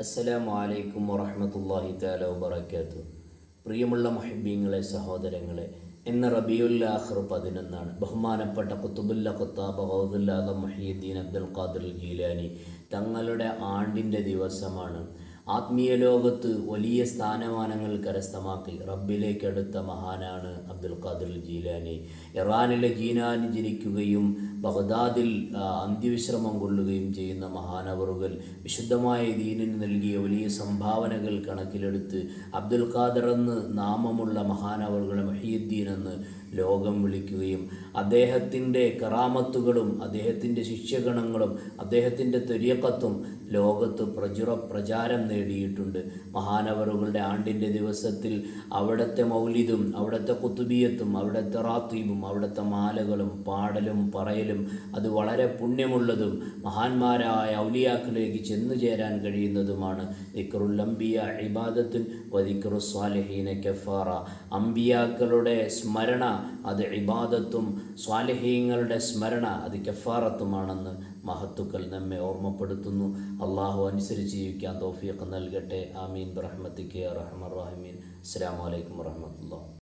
അസ്സലാമു അലൈക്കും വറഹ്മത്തുള്ളാഹി തആല വബറകാതുഹു. പ്രിയമുള്ള മുഹിബ്ബീങ്ങളെ, സഹോദരങ്ങളെ, ഇന്ന് റബീഉൽ ആഖിർ 11 ബഹുമാനപ്പെട്ട ഖുതുബുൽ ഖത്താബ് ഗൗസുൽ ആദം മുഹ്യിദ്ദീൻ അബ്ദുൽ ഖാദിർ ജീലാനി തങ്ങളുടെ ആണ്ടിൻ്റെ ദിവസമാണ്. ആത്മീയ ലോകത്ത് വലിയ സ്ഥാനമാനങ്ങൾ കരസ്ഥമാക്കി റബ്ബിലേക്ക് അടുത്ത മഹാനാണ് അബ്ദുൽ ഖാദിർ ജീലാനി. ഇറാനിലെ ജീനാനി ജനിക്കുകയും ബഗ്ദാദിൽ അന്ത്യവിശ്രമം കൊള്ളുകയും ചെയ്യുന്ന മഹാനവറുകൾ വിശുദ്ധമായ ദീനിന് നൽകിയ വലിയ സംഭാവനകൾ കണക്കിലെടുത്ത് അബ്ദുൽ ഖാദിർ എന്ന് നാമമുള്ള മഹാനവറുകളെ മുഹ്യിദ്ദീൻ എന്ന് ലോകം വിളിക്കുകയും അദ്ദേഹത്തിൻ്റെ കറാമത്തുകളും അദ്ദേഹത്തിൻ്റെ ശിഷ്യഗണങ്ങളും അദ്ദേഹത്തിൻ്റെ ത്വരീഖത്തും ലോകത്ത് പ്രചാരം നേടിയിട്ടുണ്ട്. മഹാനവറുകളുടെ ആണ്ടിൻ്റെ ദിവസത്തിൽ അവിടുത്തെ മൗലിദും അവിടുത്തെ ഖുതുബിയത്തും അവിടുത്തെ റാത്തീബും അവിടുത്തെ മാലകളും പാടലും പറയലും അത് വളരെ പുണ്യമുള്ളതും മഹാന്മാരായ ഔലിയാക്കളിലേക്ക് ചെന്നു ചേരാൻ കഴിയുന്നതുമാണ്. ദിക്റുൽ അംബിയ ഇബാദത്തുൻ വ ദിക്റുസ് സ്വാലിഹീന കഫാറ. അംബിയാക്കളുടെ സ്മരണ അത് ഇബാദത്തും സ്വാലിഹീങ്ങളുടെ സ്മരണ അത് കഫാറത്തുമാണെന്ന് മഹത്തുക്കൾ നമ്മെ ഓർമ്മപ്പെടുത്തുന്നു. അള്ളാഹു അനുസരിച്ച് ജീവിക്കാൻ തൗഫീഖ് നൽകട്ടെ. ആമീൻ ബിറഹ്മതിക യാ അർഹമർ റഹീമീൻ. അസ്സലാമു അലൈക്കും വറഹ്മത്തുള്ളാഹി.